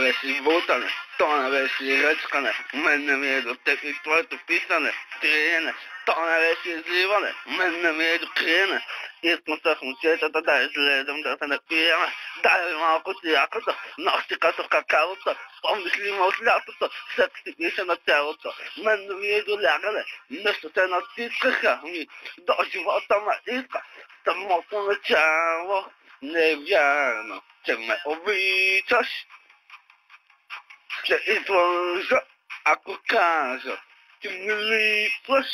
вещи бутане, тона вещи ръчкане, мен не ми е до теб и твоето писане, триене, тона вещи изливане, мен не ми е до криене. Искам с момчетата да излезем да се напиеме, дай ми малко си якото, нощи като какаото, помниш ли ме от лятото, всеки си пише на тялото, мен не ми е до лягане, нещо се натискаха, до живота ме иска, самото начало, не е вярно, че ме обичаш. Ще излъжа, ако кажа, че ми липсваш.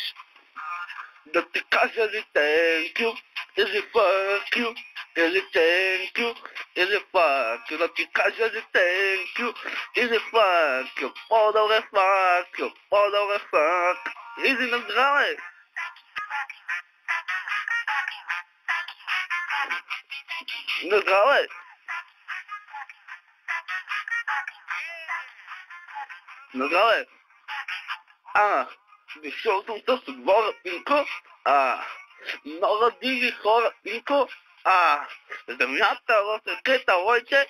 Да ти кажа ли thank you, или fuck you, или thank you, или fuck you. Да ти кажа ли thank you, или fuck you. По-добре fuck you, по-добре fuck. Изи на здраве! На здраве! На здраве! Дошъл съм с отбора, Пинко. Много диви хора, Пинко. Земята в ръкета, лойче.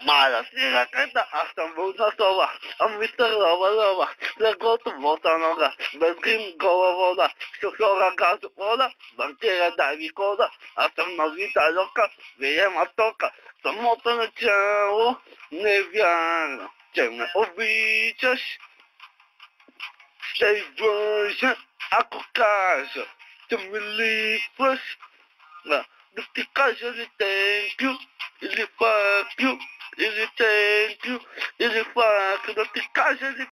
Маля си ръкета, аз съм вълна сова. Мистер Лова, легото вода нога. Без грим гола вода. Шофьора газопода, банкера дай ви кода. Аз съм новита лока, вие матока. Самото начало не вярно, че ме обичаш. Ще излъжа, ако кажа, че ми липсваш. Да ти кажа ли thank you, или fuck you, или thank you, или fuck you. Да ти кажа ли